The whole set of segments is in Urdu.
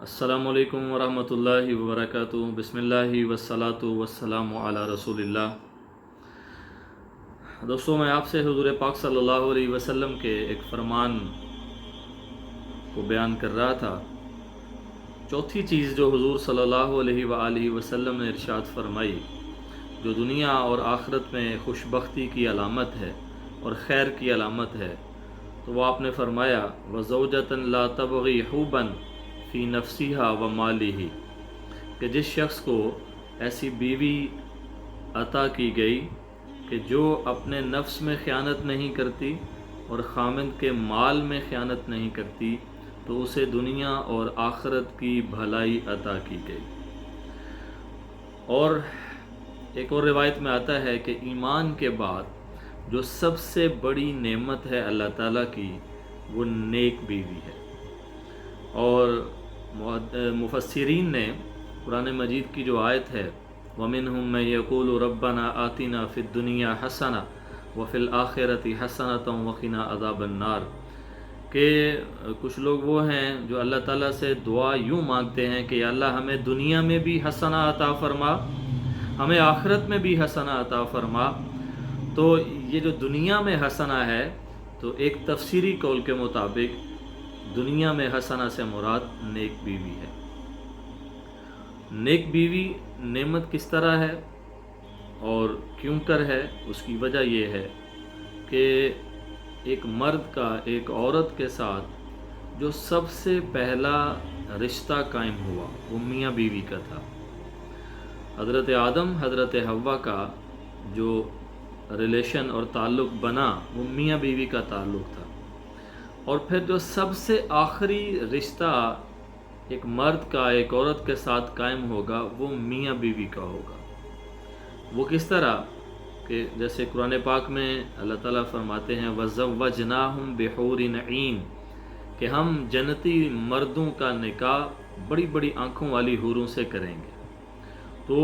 السلام علیکم ورحمۃ اللہ وبرکاتہ۔ بسم اللہ والصلاۃ والسلام علی رسول اللہ۔ دوستوں، میں آپ سے حضور پاک صلی اللہ علیہ وسلم کے ایک فرمان کو بیان کر رہا تھا۔ چوتھی چیز جو حضور صلی اللہ علیہ وآلہ وسلم نے ارشاد فرمائی، جو دنیا اور آخرت میں خوش بختی کی علامت ہے اور خیر کی علامت ہے، تو وہ آپ نے فرمایا وَزَوْجَةً لَا تَبْغِي حُوبًا فی نفسیہا و مالہ، کہ جس شخص کو ایسی بیوی عطا کی گئی کہ جو اپنے نفس میں خیانت نہیں کرتی اور خامند کے مال میں خیانت نہیں کرتی، تو اسے دنیا اور آخرت کی بھلائی عطا کی گئی۔ اور ایک اور روایت میں آتا ہے کہ ایمان کے بعد جو سب سے بڑی نعمت ہے اللہ تعالیٰ کی، وہ نیک بیوی ہے۔ اور مفسرین نے قرآن مجید کی جو آیت ہے وَمِنْهُمْ مَن يَقُولُ رَبَّنَا آتِنَا فِي الدُّنْيَا حَسَنَةً وَفِي الْآخِرَةِ حَسَنَةً وَقِنَا عَذَابَ النَّارِ، کہ کچھ لوگ وہ ہیں جو اللہ تعالیٰ سے دعا یوں مانگتے ہیں کہ یا اللہ ہمیں دنیا میں بھی حسنہ عطا فرما، ہمیں آخرت میں بھی حسنہ عطا فرما۔ تو یہ جو دنیا میں حسنہ ہے، تو ایک تفسیری قول کے مطابق دنیا میں حسنہ سے مراد نیک بیوی ہے۔ نیک بیوی نعمت کس طرح ہے اور کیوں کر ہے؟ اس کی وجہ یہ ہے کہ ایک مرد کا ایک عورت کے ساتھ جو سب سے پہلا رشتہ قائم ہوا وہ میاں بیوی کا تھا۔ حضرت آدم حضرت حوا کا جو ریلیشن اور تعلق بنا وہ میاں بیوی کا تعلق تھا، اور پھر جو سب سے آخری رشتہ ایک مرد کا ایک عورت کے ساتھ قائم ہوگا وہ میاں بیوی کا ہوگا۔ وہ کس طرح کہ جیسے قرآن پاک میں اللہ تعالیٰ فرماتے ہیں وَزَوَّجْنَاهُمْ بِحُورٍ عِین، کہ ہم جنتی مردوں کا نکاح بڑی بڑی آنکھوں والی حوروں سے کریں گے۔ تو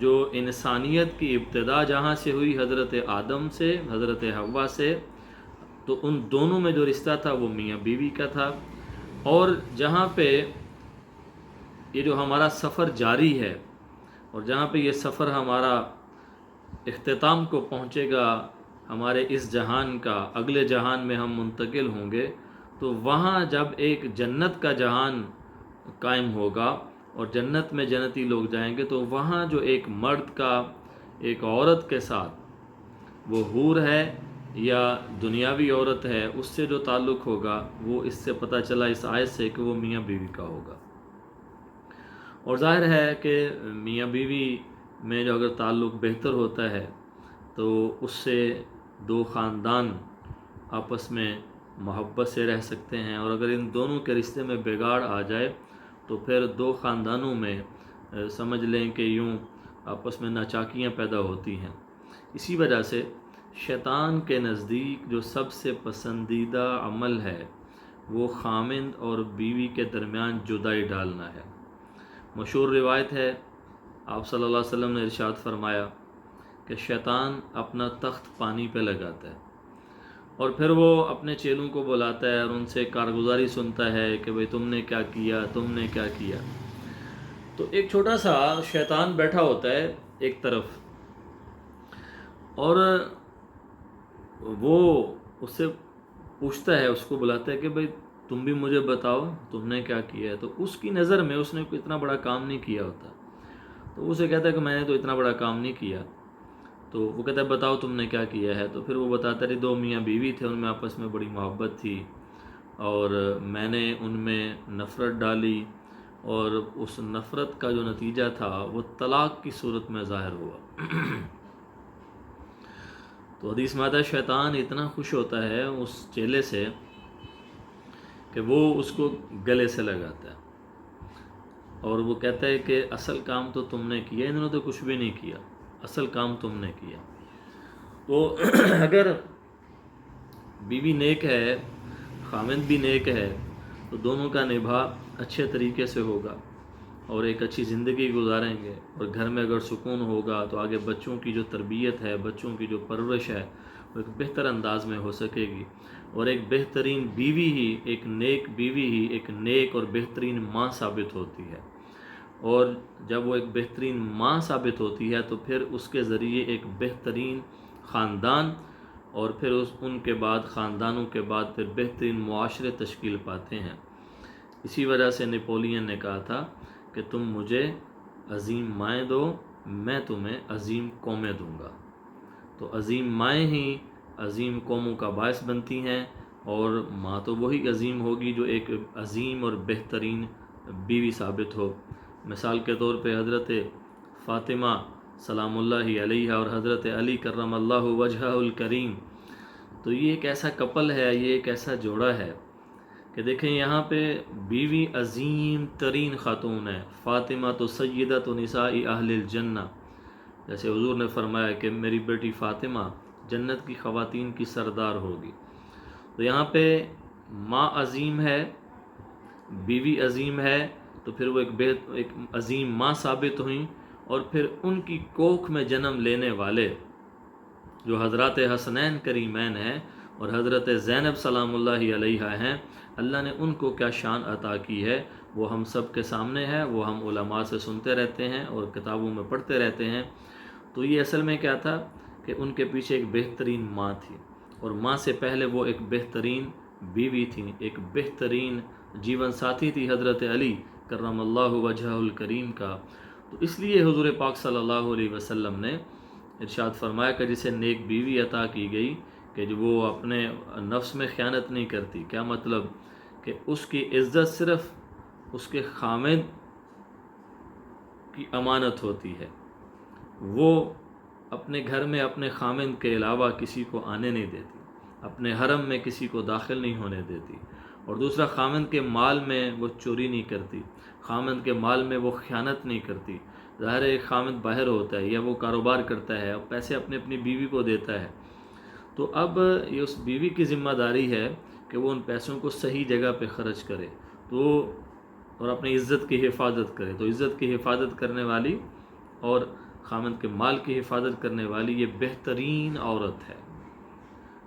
جو انسانیت کی ابتدا جہاں سے ہوئی حضرت آدم سے حضرت حوا سے، تو ان دونوں میں جو رشتہ تھا وہ میاں بیوی کا تھا۔ اور جہاں پہ یہ جو ہمارا سفر جاری ہے اور جہاں پہ یہ سفر ہمارا اختتام کو پہنچے گا، ہمارے اس جہان کا اگلے جہان میں ہم منتقل ہوں گے، تو وہاں جب ایک جنت کا جہان قائم ہوگا اور جنت میں جنتی لوگ جائیں گے، تو وہاں جو ایک مرد کا ایک عورت کے ساتھ وہ حور ہے یا دنیاوی عورت ہے، اس سے جو تعلق ہوگا وہ اس سے پتہ چلا اس آیت سے کہ وہ میاں بیوی کا ہوگا۔ اور ظاہر ہے کہ میاں بیوی میں جو اگر تعلق بہتر ہوتا ہے تو اس سے دو خاندان آپس میں محبت سے رہ سکتے ہیں، اور اگر ان دونوں کے رشتے میں بگاڑ آ جائے تو پھر دو خاندانوں میں سمجھ لیں کہ یوں آپس میں ناچاکیاں پیدا ہوتی ہیں۔ اسی وجہ سے شیطان کے نزدیک جو سب سے پسندیدہ عمل ہے وہ خامند اور بیوی کے درمیان جدائی ڈالنا ہے۔ مشہور روایت ہے، آپ صلی اللہ علیہ وسلم نے ارشاد فرمایا کہ شیطان اپنا تخت پانی پہ لگاتا ہے اور پھر وہ اپنے چیلوں کو بلاتا ہے اور ان سے کارگزاری سنتا ہے کہ بھئی تم نے کیا کیا، تم نے کیا کیا۔ تو ایک چھوٹا سا شیطان بیٹھا ہوتا ہے ایک طرف، اور وہ اس سے پوچھتا ہے، اس کو بلاتا ہے کہ بھئی تم بھی مجھے بتاؤ تم نے کیا کیا ہے۔ تو اس کی نظر میں اس نے کوئی اتنا بڑا کام نہیں کیا ہوتا، تو اسے کہتا ہے کہ میں نے تو اتنا بڑا کام نہیں کیا۔ تو وہ کہتا ہے بتاؤ تم نے کیا کیا ہے۔ تو پھر وہ بتاتا ہے دو میاں بیوی تھے، ان میں آپس میں بڑی محبت تھی اور میں نے ان میں نفرت ڈالی، اور اس نفرت کا جو نتیجہ تھا وہ طلاق کی صورت میں ظاہر ہوا۔ تو حدیث میں آتا ہے شیطان اتنا خوش ہوتا ہے اس چیلے سے کہ وہ اس کو گلے سے لگاتا ہے اور وہ کہتا ہے کہ اصل کام تو تم نے کیا، انہوں نے تو کچھ بھی نہیں کیا، اصل کام تم نے کیا۔ تو اگر بیوی نیک ہے، خامند بھی نیک ہے، تو دونوں کا نبھا اچھے طریقے سے ہوگا اور ایک اچھی زندگی گزاریں گے، اور گھر میں اگر سکون ہوگا تو آگے بچوں کی جو تربیت ہے، بچوں کی جو پرورش ہے، وہ ایک بہتر انداز میں ہو سکے گی۔ اور ایک بہترین بیوی ہی، ایک نیک بیوی ہی ایک نیک اور بہترین ماں ثابت ہوتی ہے، اور جب وہ ایک بہترین ماں ثابت ہوتی ہے تو پھر اس کے ذریعے ایک بہترین خاندان، اور پھر ان کے بعد خاندانوں کے بعد پھر بہترین معاشرے تشکیل پاتے ہیں۔ اسی وجہ سے نپولین نے کہا تھا کہ تم مجھے عظیم مائیں دو، میں تمہیں عظیم قومیں دوں گا۔ تو عظیم مائیں ہی عظیم قوموں کا باعث بنتی ہیں، اور ماں تو وہی عظیم ہوگی جو ایک عظیم اور بہترین بیوی ثابت ہو۔ مثال کے طور پہ حضرت فاطمہ سلام اللہ علیہ اور حضرت علی کرم اللہ وجہہ الکریم، تو یہ ایک ایسا کپل ہے، یہ ایک ایسا جوڑا ہے کہ دیکھیں یہاں پہ بیوی عظیم ترین خاتون ہے، فاطمہ تو سیدۃ نساء اہل الجنہ، جیسے حضور نے فرمایا کہ میری بیٹی فاطمہ جنت کی خواتین کی سردار ہوگی۔ تو یہاں پہ ماں عظیم ہے، بیوی عظیم ہے، تو پھر وہ ایک عظیم ماں ثابت ہوئیں، اور پھر ان کی کوکھ میں جنم لینے والے جو حضرات حسنین کریمین ہیں اور حضرت زینب سلام اللہ علیہ ہیں، اللہ نے ان کو کیا شان عطا کی ہے وہ ہم سب کے سامنے ہے، وہ ہم علماء سے سنتے رہتے ہیں اور کتابوں میں پڑھتے رہتے ہیں۔ تو یہ اصل میں کیا تھا کہ ان کے پیچھے ایک بہترین ماں تھی، اور ماں سے پہلے وہ ایک بہترین بیوی تھی، ایک بہترین جیون ساتھی تھی حضرت علی کرم اللہ وجہہ الکریم کا۔ تو اس لیے حضور پاک صلی اللہ علیہ وسلم نے ارشاد فرمایا کہ جسے نیک بیوی عطا کی گئی کہ جو وہ اپنے نفس میں خیانت نہیں کرتی۔ کیا مطلب؟ کہ اس کی عزت صرف اس کے خامد کی امانت ہوتی ہے، وہ اپنے گھر میں اپنے خامند کے علاوہ کسی کو آنے نہیں دیتی، اپنے حرم میں کسی کو داخل نہیں ہونے دیتی، اور دوسرا خامند کے مال میں وہ چوری نہیں کرتی، خامند کے مال میں وہ خیانت نہیں کرتی۔ ظاہر ہے ایک خامند باہر ہوتا ہے یا وہ کاروبار کرتا ہے اور پیسے اپنی بیوی کو دیتا ہے، تو اب یہ اس بیوی کی ذمہ داری ہے کہ وہ ان پیسوں کو صحیح جگہ پہ خرچ کرے، تو اور اپنی عزت کی حفاظت کرے۔ تو عزت کی حفاظت کرنے والی اور خامند کے مال کی حفاظت کرنے والی یہ بہترین عورت ہے،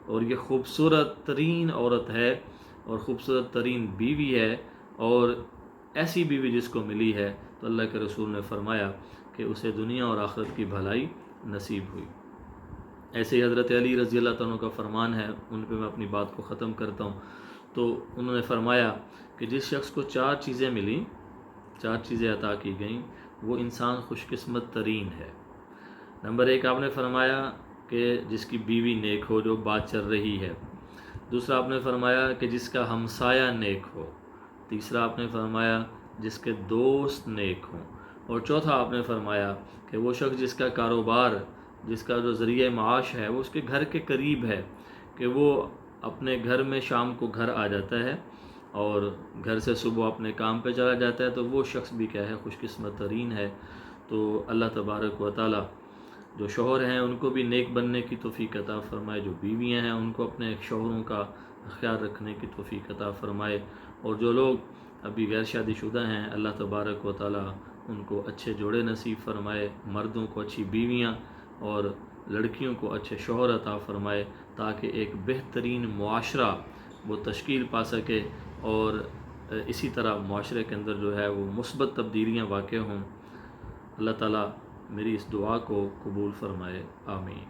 اور یہ خوبصورت ترین عورت ہے اور خوبصورت ترین بیوی ہے، اور ایسی بیوی جس کو ملی ہے تو اللہ کے رسول نے فرمایا کہ اسے دنیا اور آخرت کی بھلائی نصیب ہوئی۔ ایسے ہی حضرت علی رضی اللہ عنہ کا فرمان ہے، ان پہ میں اپنی بات کو ختم کرتا ہوں۔ تو انہوں نے فرمایا کہ جس شخص کو 4 چیزیں ملیں، 4 چیزیں عطا کی گئیں، وہ انسان خوش قسمت ترین ہے۔ نمبر 1 آپ نے فرمایا کہ جس کی بیوی نیک ہو، جو بات چل رہی ہے۔ دوسرا آپ نے فرمایا کہ جس کا ہمسایہ نیک ہو۔ تیسرا آپ نے فرمایا جس کے دوست نیک ہوں، اور چوتھا آپ نے فرمایا کہ وہ شخص جس کا کاروبار، جس کا جو ذریعہ معاش ہے وہ اس کے گھر کے قریب ہے، کہ وہ اپنے گھر میں شام کو گھر آ جاتا ہے اور گھر سے صبح اپنے کام پہ چلا جاتا ہے، تو وہ شخص بھی کیا ہے، خوش قسمت ترین ہے۔ تو اللہ تبارک و تعالی جو شوہر ہیں ان کو بھی نیک بننے کی توفیق عطا فرمائے، جو بیویاں ہیں ان کو اپنے شوہروں کا خیال رکھنے کی توفیق عطا فرمائے، اور جو لوگ ابھی غیر شادی شدہ ہیں اللہ تبارک و تعالی ان کو اچھے جوڑے نصیب فرمائے، مردوں کو اچھی بیویاں اور لڑکیوں کو اچھے شوہر عطا فرمائے، تاکہ ایک بہترین معاشرہ وہ تشکیل پا سکے، اور اسی طرح معاشرے کے اندر جو ہے وہ مثبت تبدیلیاں واقع ہوں۔ اللہ تعالیٰ میری اس دعا کو قبول فرمائے، آمین۔